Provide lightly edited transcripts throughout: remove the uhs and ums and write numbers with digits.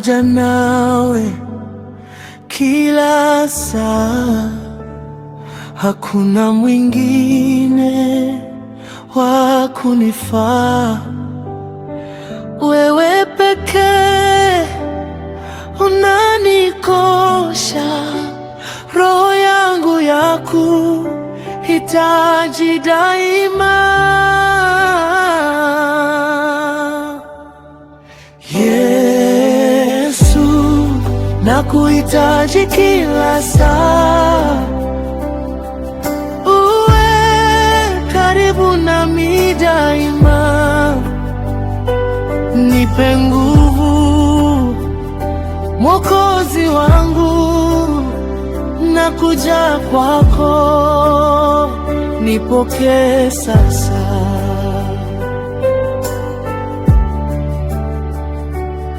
haja nawe kila saa, hakuna mwingine wa kunifaa. Wewe pekee unanikosha, roho yangu yakuhitaji daima. Yesu, nakuhitaji kila saa, uwe karibu nami daima. Nipe nguvu, Mwokozi wangu, nakuja kwako, nipokee sasa.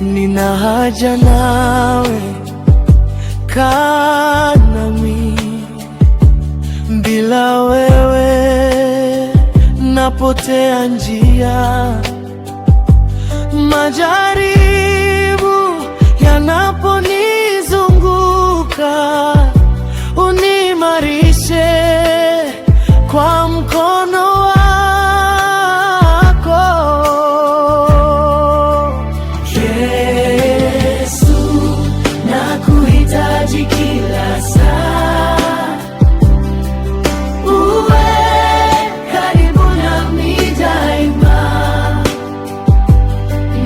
Nina haja nawe, kaa nami. Bila wewe napotea njia, majaribu yanaponizunguka, uniimarishe kwa mkono wako. Yesu, nakuhitaji kila saa, uwe karibu nami daima.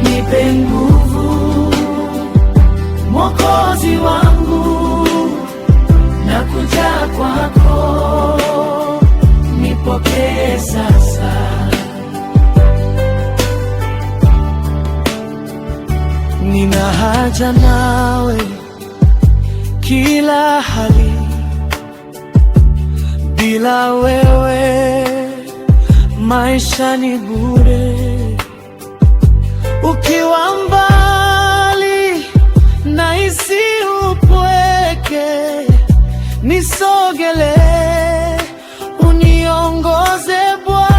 Nipe nguvu, Mwokozi wangu, nakuja kwako, nipokee sasa. Nina haja nawe kila hali, bila wewe maisha ni bure. Ukiwa mbali nahisi upweke, nisogelee, uniongoze Bwana.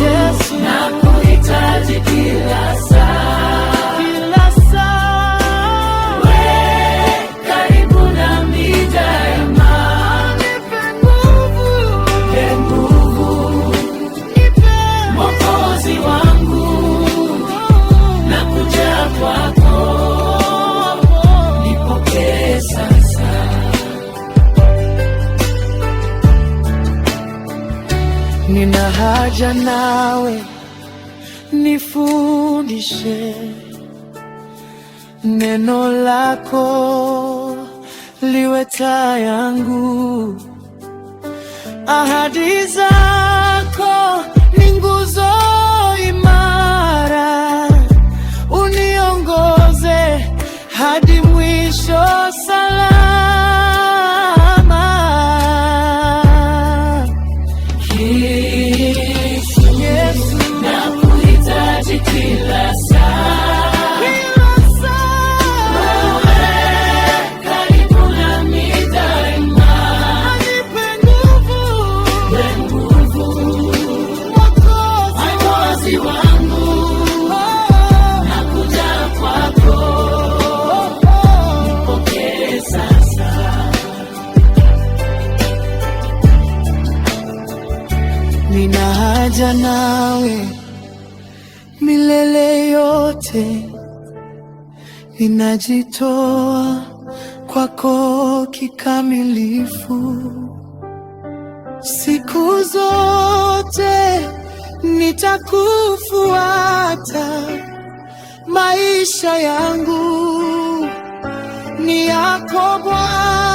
Yesu, nakuhitaji kila saa, kila saa, uwe karibu nami daima. Nipe nguvu, Mwokozi wangu, nakuja kwako, nipokee sasa. Nina haja nawe, nifundishe neno lako liwe taa yangu. Ahadi zako ni nguzo imara, uniongoze hadi mwisho salama. Yesu, nakuhitaji kila saa, kila saa, wewe karibu nami daima. Nipe nguvu, Mwokozi wangu, nakuja kwako, nipokee sasa. Nina haja nawe milele yote, ninajitoa kwako kikamilifu. Siku zote nitakufuata, maisha yangu ni yako Bwana.